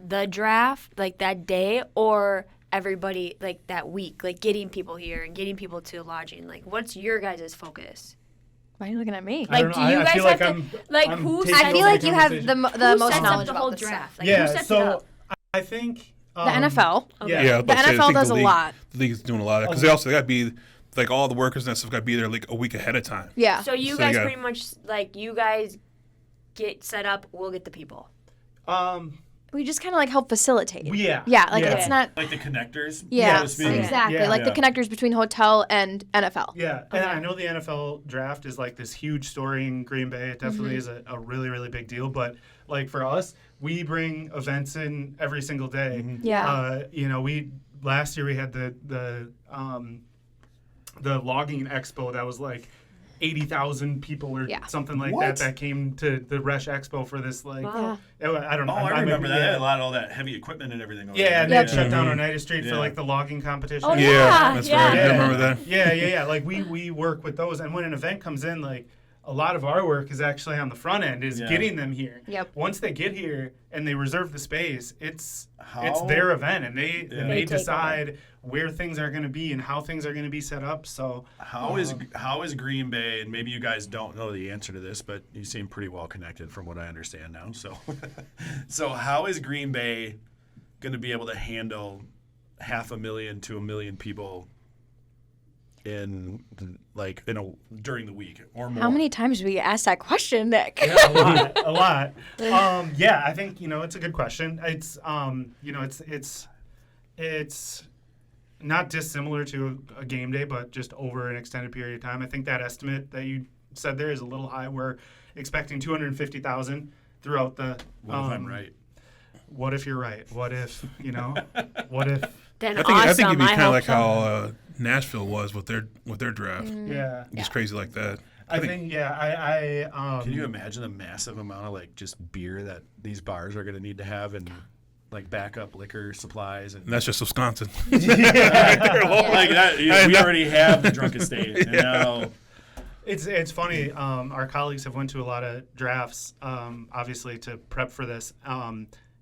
the draft, like that day, or everybody like that week, like getting people here and getting people to lodging? Like, what's your guys' focus?
Why are you looking at me?
I
Like,
don't
do
know.
you
I
guys
feel
have
like
to
I'm-
like
I'm
who?
taking
I
Sets,
feel
over
like
the
you have
conversation.
the
who
most
sets
knowledge
up the
about
whole
this
draft?
stuff.
Like, who
Yeah,
sets it
so
up?
I think
The NFL.
Yeah.
Yeah,
The NFL does a lot.
The league's doing a lot because they also got to be like all the workers and stuff got to be there like a week ahead of time.
Yeah.
So you
So
guys
you got-
pretty much like you guys get set up. We'll get the people.
We just kind of like help facilitate.
Yeah.
Yeah, like
Yeah.
it's not.
Like the connectors.
Yeah,
so to speak.
exactly.
Yeah.
Like the
Yeah.
connectors between hotel and NFL.
Yeah, and I know the NFL draft is like this huge story in Green Bay. It definitely is a really, really big deal. But like for us, we bring events in every single day.
Yeah.
We last year we had the logging expo that was like 80,000 people or
Yeah.
something like
What?
that came to the Rush Expo for this like
Wow.
I don't know.
Oh, I remember that. They had
Yeah,
a lot of all that heavy equipment and everything. Over
yeah, and
there.
they had shut down Oneida Street for
Yeah.
like the logging competition.
Oh,
Yeah,
Yeah,
that's
yeah.
right. I
Yeah.
remember that.
Yeah. Like we work with those, and when an event comes in, like a lot of our work is actually on the front end, is
Yeah.
getting them here.
Yep.
Once they get here and they reserve the space, it's
How-
their event, and they
Yeah.
and
They
they
take
decide where things are going to be and how things are going to be set up. So
How is Green Bay, and maybe you guys don't know the answer to this, but you seem pretty well connected from what I understand now. So, so how is Green Bay going to be able to handle 500,000 to 1 million people during the week or more?
How many times do we get asked that question, Nick?
yeah, a lot. Yeah, I think it's a good question. It's it's not dissimilar to a game day, but just over an extended period of time. I think that estimate that you said there is a little high. We're expecting 250,000 throughout the.
What if I'm right?
What if you're right? What if What if?
Then
I think
awesome.
it'd be kind of
hope
like
so.
how Nashville was with their draft.
Yeah.
Just crazy like that.
I think I
Can you imagine the massive amount of like just beer that these bars are going to need to have and like backup liquor supplies and
And that's just Wisconsin.
like that? We already have the drunk estate. And now,
It's funny. Our colleagues have went to a lot of drafts, obviously to prep for this,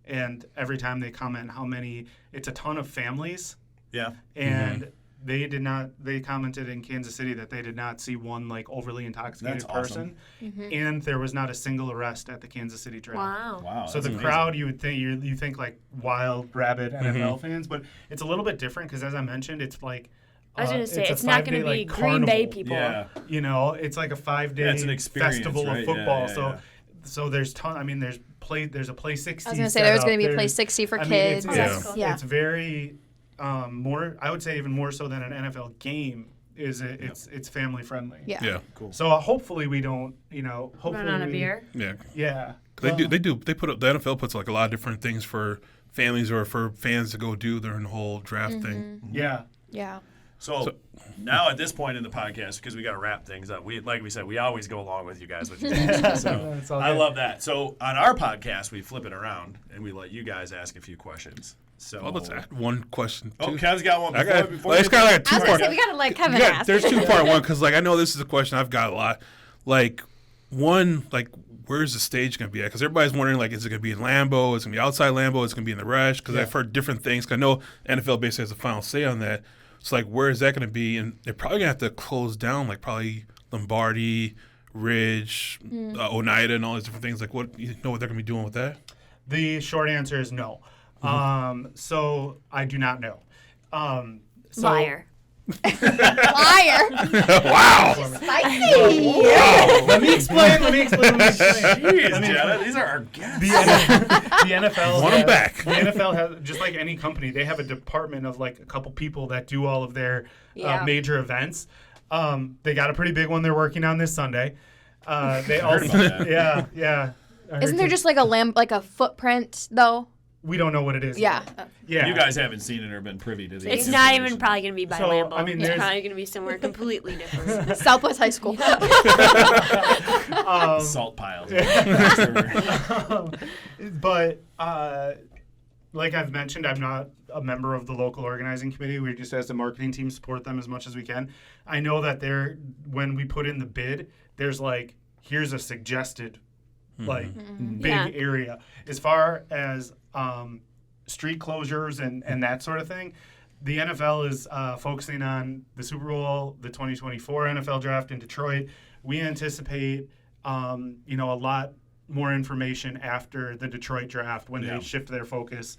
and every time they comment how many, it's a ton of families,
yeah.
and they did not. They commented in Kansas City that they did not see one like overly intoxicated
That's awesome.
person, and there was not a single arrest at the Kansas City draft.
Wow.
Wow.
So
that's
the
amazing.
crowd, you would think you think like wild, rabid NFL fans, but it's a little bit different because, as I mentioned, it's like.
I was gonna say
a
it's not gonna
5-day,
be
like,
Green Bay
carnival.
people.
Yeah.
It's like a 5-day
Yeah, it's an experience,
festival
right?
of football.
Yeah.
So there's there's a play 60.
I was gonna say
set
there was
up.
gonna be a play
There's-
60 for
I mean,
kids.
It's,
Yeah.
it's very more. I would say even more so than an NFL game. It's family friendly.
Yeah.
Yeah.
Cool.
So hopefully we don't. Hopefully
Run on a
we-
beer.
Yeah.
Yeah.
They put up, the NFL puts like a lot of different things for families or for fans to go do during the whole draft thing.
Yeah.
Yeah.
So now at this point in the podcast, because we got to wrap things up, like we said, we always go along with you guys. So
That's all
I
good.
love that. So on our podcast, we flip it around and we let you guys ask a few questions. So
Well, let's add one question too.
Oh, Kev's got one.
I got,
Before
well, it's kind of like a
I was gonna
two-part.
say we gotta let Kevin
Yeah,
ask.
there's two-part one because like I know this is a question I've got a lot. Like one, like where's the stage going to be at? Because everybody's wondering like is it going to be in Lambeau? Is it going to be outside Lambeau? Is it going to be in the Rush? Because I've heard different things. 'Cause I know NFL basically has the final say on that. So like where is that going to be? And they're probably going to have to close down like probably Lombardi, Ridge, Oneida, and all these different things. Like what you know what they're going to be doing with that?
The short answer is no. So I do not know. So
Liar.
Liar.
Wow.
Spicy.
Wow.
Let me explain.
Jeez, Jenna, these are our guests.
The NFL.
Want 'em back.
The NFL has, just like any company, they have a department of like a couple people that do all of their
Yeah.
major events. They got a pretty big one they're working on this Sunday. They
heard
also,
about that.
yeah.
Isn't there just like a footprint though?
We don't know what it is.
Yeah.
Yeah.
You guys haven't seen it or been privy to the
It's not even
information.
probably going to be by
So,
Lambeau.
I mean,
it's
there's-
probably going to be somewhere completely different.
Southwest High School.
Salt piles.
But like I've mentioned, I'm not a member of the local organizing committee. We just, as a marketing team, support them as much as we can. I know that when we put in the bid, there's like, here's a suggested like big
Yeah.
area. As far as street closures and that sort of thing, the NFL is focusing on the Super Bowl, the 2024 NFL draft in Detroit. We anticipate a lot more information after the Detroit draft when
Yeah.
they shift their focus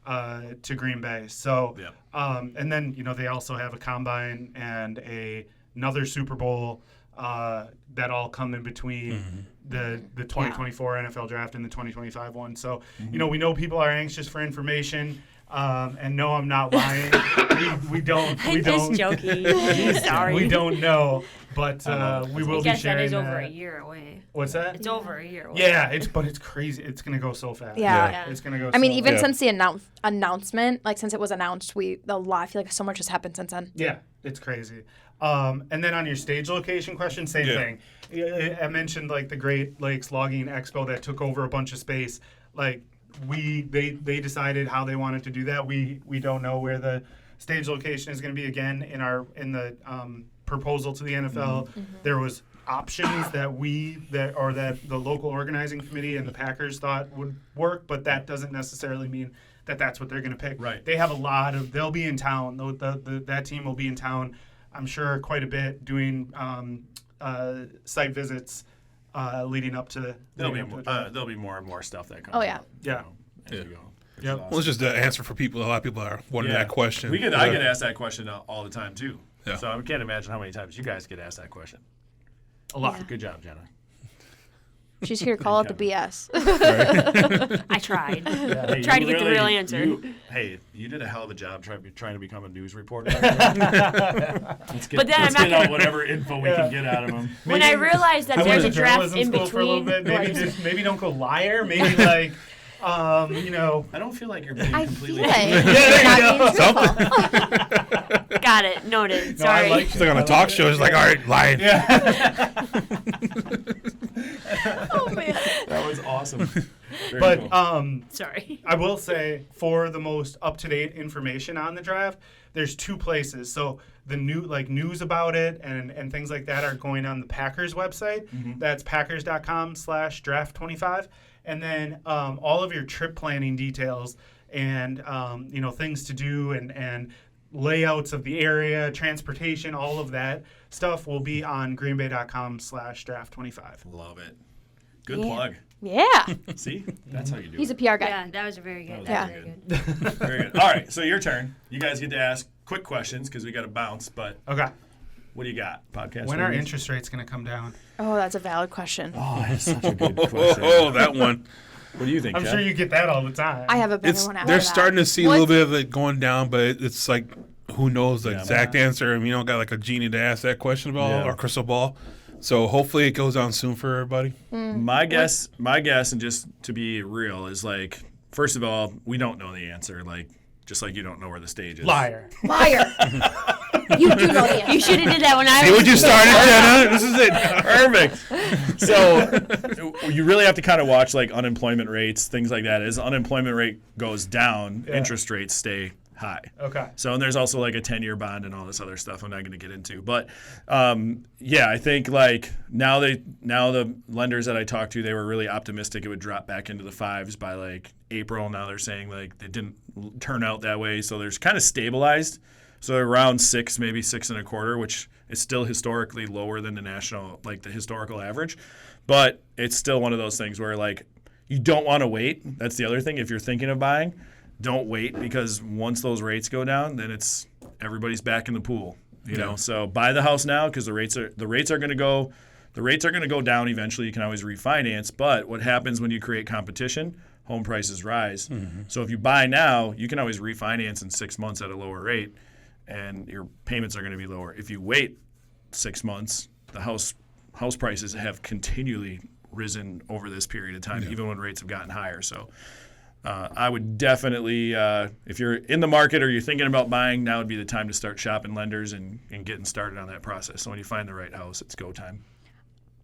to Green Bay. So,
Yeah.
and then they also have a combine and another Super Bowl that all come in between the 2024 NFL draft and the 2025 one. So, we know people are anxious for information. And no, I'm not lying. we don't.
I'm just joking. Sorry.
We don't know, but we will
I
be
guess that
sharing
is over a year away.
What's that?
It's over a year away.
Yeah, it's crazy. It's gonna go so fast.
Yeah.
It's gonna go.
I mean,
so
even
Yeah.
since the announcement, like since it was announced, I feel like so much has happened since then.
Yeah, it's crazy. And then on your stage location question, same
Yeah.
thing. I mentioned like the Great Lakes Logging Expo that took over a bunch of space. Like they decided how they wanted to do that. We don't know where the stage location is going to be again in the proposal to the NFL. There was options that the local organizing committee and the Packers thought would work, but that doesn't necessarily mean that that's what they're going to pick.
Right.
They have they'll be in town. That team will be in town, I'm sure, quite a bit doing site visits leading up to the
There'll
draft.
be more and more stuff that comes.
Oh, yeah.
out,
Yeah.
as you go. Which
Yep.
is awesome.
Well, it's just the answer for people. A lot of people are wondering that question.
I get asked that question all the time too.
Yeah.
So I can't imagine how many times you guys get asked that question.
A lot.
Yeah.
Good job, Jenna.
She's here to call out the BS.
I tried.
Hey,
Tried
you
to get the real answer.
You did a hell of a job trying to become a news reporter. Let's get,
But then
let's
I'm not
get out
gonna-
whatever info we can get out of them.
When I realized that
I
there's
went
a
to
draft
journalism
in
school for a little
between.
bit. Maybe don't go liar. Maybe like,
I don't feel like you're being
I
completely.
feel it. Not being truthful.
Got it. Noted.
No, I
Sorry.
like
It's like on a talk show. It's like, all right, lying.
Oh man.
That was awesome. Very
But
cool.
Sorry.
I will say, for the most up-to-date information on the draft, there's two places. So the news about it and things like that are going on the Packers website. That's packers.com/draft25. And then all of your trip planning details and things to do and layouts of the area, transportation, all of that stuff will be on greenbay.com/draft25.
Love it. Good
Yeah.
plug.
Yeah.
See, that's how you do
He's a
it.
PR guy.
Yeah, that was very good.
That
That
was
was very good.
Very good. All right, so your turn. You guys get to ask quick questions because we got to bounce. But
Okay.
what do you got? Podcast.
When are
ratings?
interest rates going to come down?
Oh, that's a valid question.
Oh, that's such a good
Oh,
question.
that one.
What do you think?
I'm
Jeff?
sure you get that all the time.
I have a better one after
They're
that.
starting to see a little bit of it going down, but it's like, who knows the
Yeah,
exact answer? And we don't got like a genie to ask that question about
Yeah.
or crystal ball. So hopefully it goes down soon for everybody.
My guess, and just to be real, is like, first of all, we don't know the answer. Like, just like you don't know where the stage is.
Liar.
Liar. You do know the answer.
You should have did that when I
See
was.
what you started, Jenna? This is it.
Perfect. So you really have to kind of watch like unemployment rates, things like that. As unemployment rate goes down, interest rates stay high.
Okay.
So, and there's also like a 10-year bond and all this other stuff I'm not going to get into. But I think like now the lenders that I talked to, they were really optimistic it would drop back into the fives by like April. Now they're saying like it didn't turn out that way. So there's kind of stabilized. So around 6, maybe 6.25, which is still historically lower than the national, like the historical average. But it's still one of those things where like you don't want to wait. That's the other thing. If you're thinking of buying, don't wait, because once those rates go down, then it's everybody's back in the pool. You know, so buy the house now because the rates are going to go down eventually. You can always refinance, but what happens when you create competition? Home prices rise. So if you buy now, you can always refinance in 6 months at a lower rate, and your payments are going to be lower. If you wait 6 months, the house prices have continually risen over this period of time, even when rates have gotten higher. So I would definitely, if you're in the market or you're thinking about buying, now would be the time to start shopping lenders and getting started on that process. So when you find the right house, it's go time.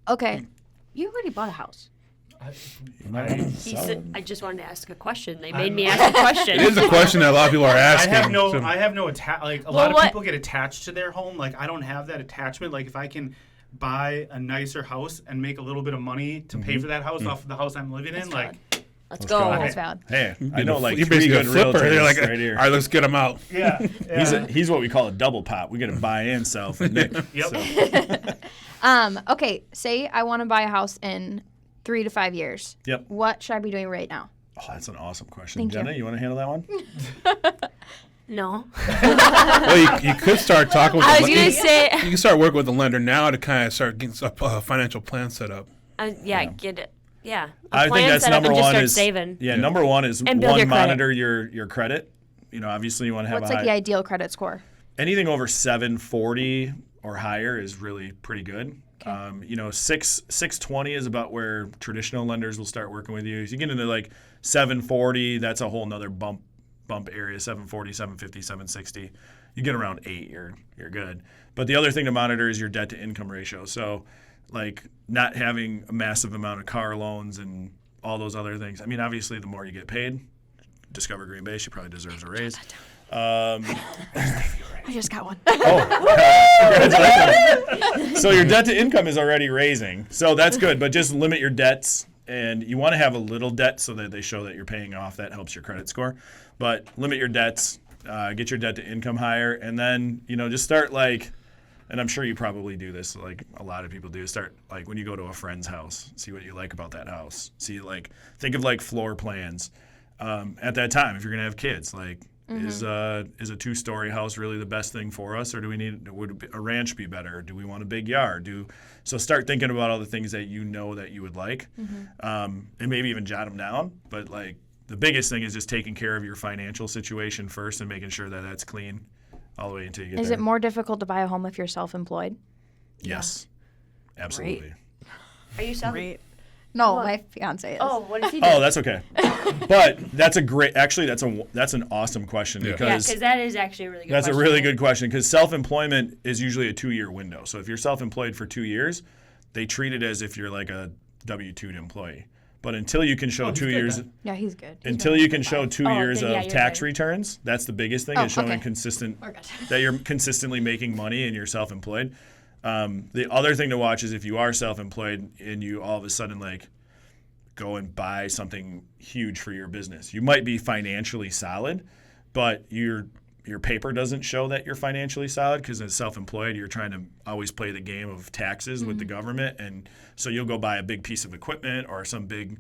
Okay, you already bought a house.
I just wanted to ask a question. They made me ask a question.
It is a question that a lot of people are
I
asking.
have no a lot of
what-
people get attached to their home. Like I don't have that attachment. Like if I can buy a nicer house and make a little bit of money to pay for that house off of the house I'm living in, like
Let's go.
That's valid.
Hey, I know like
you're
3
basically a
good
flipper.
realtors
They're like,
right here.
all right, let's get them out.
yeah.
He's what we call a double pop. We got to buy and sell for Nick.
Yep.
So,
Okay, say I want to buy a house in 3 to 5 years.
Yep.
What should I be doing right now?
oh, that's an awesome question.
Thank you.
Jenna, you want to handle that one?
No.
Well, you could start talking with
I
the
was going to say,
You can start working with the lender now to kind of start getting a financial plan set up.
get it. Yeah. A
I think
plan
that's
set up
number
and just
one
start
is
saving.
Yeah, number one is
And build your credit.
monitor your credit. You know, obviously you want to have
What's
a
like
high,
the ideal credit score?
anything over 740 or higher is really pretty good. You know, 620 is about where traditional lenders will start working with you. If you get into like 740, that's a whole nother bump area. 740, 750, 760. You get around 8, you're good. But the other thing to monitor is your debt to income ratio. So like not having a massive amount of car loans and all those other things. I mean, obviously the more you get paid, Discover Green Bay, she probably deserves a raise.
I just got one.
So your debt to income is already raising. So that's good, but just limit your debts. And you want to have a little debt so that they show that you're paying off. That helps your credit score. But limit your debts, get your debt to income higher, and then, you know, just start like, and I'm sure you probably do this, like a lot of people do, start like when you go to a friend's house, see what you like about that house. See, like, think of like floor plans. At that time, if you're going to have kids, like, is a 2-story house really the best thing for us, or would a ranch be better? Do we want a big yard? So start thinking about all the things that you know that you would like, and maybe even jot them down. But like the biggest thing is just taking care of your financial situation first and making sure that that's clean all the way until you get
Is
there.
it more difficult to buy a home if you're self-employed?
Yes, absolutely.
Are you self?
No, my fiance is.
Oh, what does he do?
Oh, that's okay. But that's a great. Actually, that's an awesome question
Yeah.
Yeah,
because
because that is actually a really good
that's a
question,
really
right?
good question because self-employment is usually a 2-year window. So if you're self-employed for 2 years, they treat it as if you're like a W-2 employee. But until you can show 2 years,
Yeah, he's good.
until you can show 2 years
then, yeah,
of
you're
tax
good.
returns, that's the biggest thing
Oh,
is showing
okay.
consistent
We're good.
that you're consistently making money and you're self-employed. The other thing to watch is if you are self-employed and you all of a sudden like go and buy something huge for your business. You might be financially solid, but your paper doesn't show that you're financially solid because as self-employed, you're trying to always play the game of taxes with the government. And so you'll go buy a big piece of equipment or some big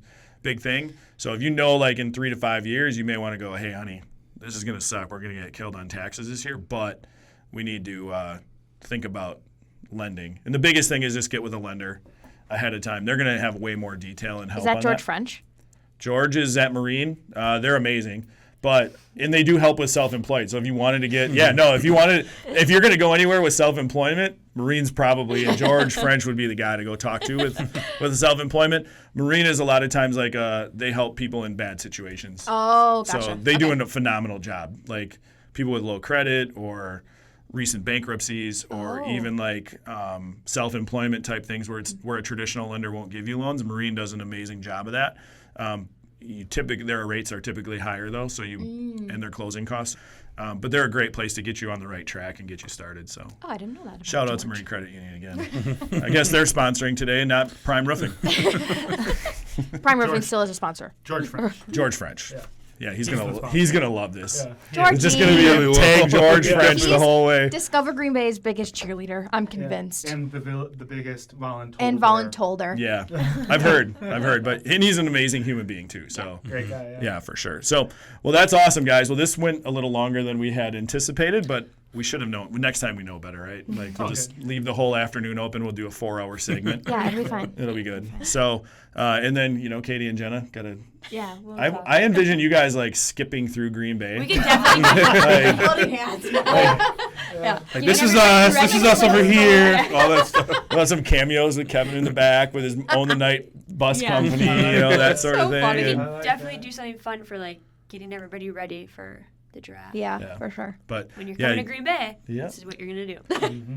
thing. So if you know like in 3 to 5 years, you may want to go, hey, honey, this is going to suck. We're going to get killed on taxes this year, but we need to think about lending. And the biggest thing is just get with a lender ahead of time. They're going to have way more detail and help
Is that
on
George
that.
French?
George is at Marine. They're amazing. And they do help with self-employed. So if you wanted to get, if you're going to go anywhere with self-employment, Marine's probably, and George French would be the guy to go talk to with self-employment. Marine is a lot of times like they help people in bad situations.
Oh, gotcha.
So they do a phenomenal job. Like people with low credit or recent bankruptcies or even like self-employment type things where a traditional lender won't give you loans. Marine does an amazing job of that. Their rates are typically higher though, so and their closing costs. But they're a great place to get you on the right track and get you started. So
Oh, I didn't know that. about
shout out to
George.
Marine Credit Union again. I guess they're sponsoring today, not Prime Roofing.
Prime Roofing still is a sponsor.
George French.
George French.
Yeah.
Yeah, he's gonna love this.
Yeah.
George,
It's just gonna be a tag George French the whole way.
Discover Green Bay's biggest cheerleader. I'm convinced.
And the biggest volunteer.
And voluntold.
Yeah, I've heard, and he's an amazing human being too. So
Great guy.
yeah, for sure. So, well, that's awesome, guys. Well, this went a little longer than we had anticipated, but We should have known. Next time we know better, right? Like we'll just leave the whole afternoon open. We'll do a 4-hour segment.
Yeah, it'll be fine.
It'll be good. So, and then Katie and Jenna gotta.
Yeah. We'll
I envision you guys like skipping through Green Bay.
We can definitely
Like,
hands.
like, this is us. This is us over here. All that stuff. We'll have some cameos with Kevin in the back with his Own the Night bus company. That sort of thing.
We
And-
can definitely do something fun for like getting everybody ready for the draft.
Yeah, for sure.
But
When you're coming to Green Bay,
Yeah.
this is what you're gonna do.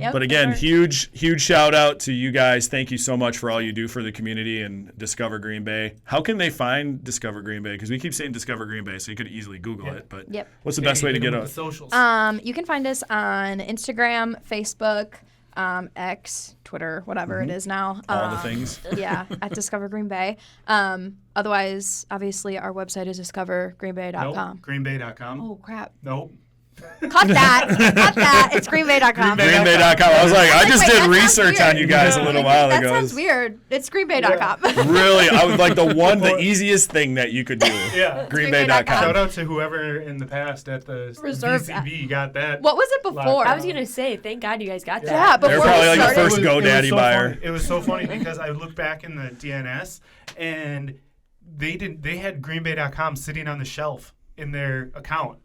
Yep,
But again,
for sure.
huge shout out to you guys. Thank you so much for all you do for the community and Discover Green Bay. How can they find Discover Green Bay? Because we keep saying Discover Green Bay, so you could easily Google it. But
Yep.
what's the best way to get
on
out?
the socials?
You can find us on Instagram, Facebook, X, Twitter, whatever it is now.
All the things.
Yeah, at Discover Green Bay. Otherwise, obviously, our website is discovergreenbay.com.
Nope. Greenbay.com.
Oh, crap.
Nope.
Cut that. Cut that. It's greenbay.com.
Greenbay.com. I was like, I just
Wait,
did
that sounds
research on
weird.
you guys a little while
That
ago.
sounds weird. It's greenbay.com.
Really, I was like the easiest thing that you could do.
Yeah.
Greenbay.com.
Shout out to whoever in the past at the
Reserve
BCB got that.
What was it before?
I was gonna say, thank God you guys got that.
Yeah, before
They're probably
we
like the
started.
first GoDaddy
so
buyer.
funny. It was so funny because I looked back in the DNS and they had greenbay.com sitting on the shelf in their account.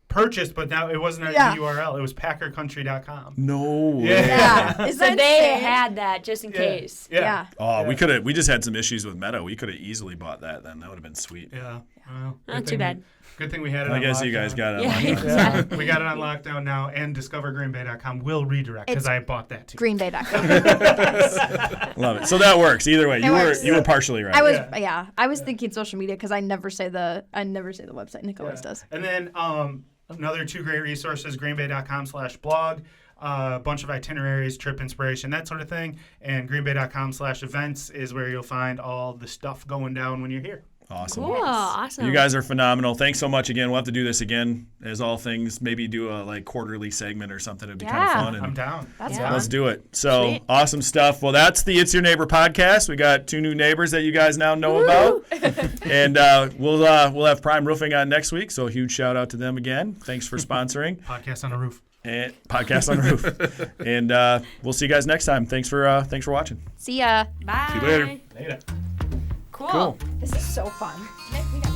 Purchased, but now it wasn't
Yeah.
the URL. It was packercountry.com.
No way.
Yeah. Is
So
that
they
insane?
had that just in case.
Yeah.
Oh, we just had some issues with Meta. We could have easily bought that then. That would have been sweet.
Yeah. Well,
Not
good
too
thing-
bad.
Good thing we had it
I
on
guess
lockdown.
you guys got it.
Yeah,
on lockdown.
exactly.
We got it on lockdown now, and discovergreenbay.com will redirect because
It's
I bought that too.
greenbay.com.
Love it. So that works. Either way, you
works.
were partially right.
I was thinking social media because I never say the website. Nick always does.
And then another 2 great resources, greenbay.com/blog, a bunch of itineraries, trip inspiration, that sort of thing. And greenbay.com/events is where you'll find all the stuff going down when you're here.
Awesome.
Cool. Awesome.
You guys are phenomenal. Thanks so much again. We'll have to do this again, as all things. Maybe do a quarterly segment or something. It'd be kind of
Yeah.
fun. And
I'm down.
That's
Yeah.
fun.
let's do it. So
Sweet.
awesome stuff. Well, that's the It's Your Neighbor podcast. We got 2 new neighbors that you guys now know about, and we'll have Prime Roofing on next week. So a huge shout out to them again. Thanks for sponsoring
Podcast on the roof.
and podcast on the roof. And we'll see you guys next time. Thanks for watching.
See ya.
Bye.
See you later.
Later.
Cool.
Cool.
This is so fun. Nick, we got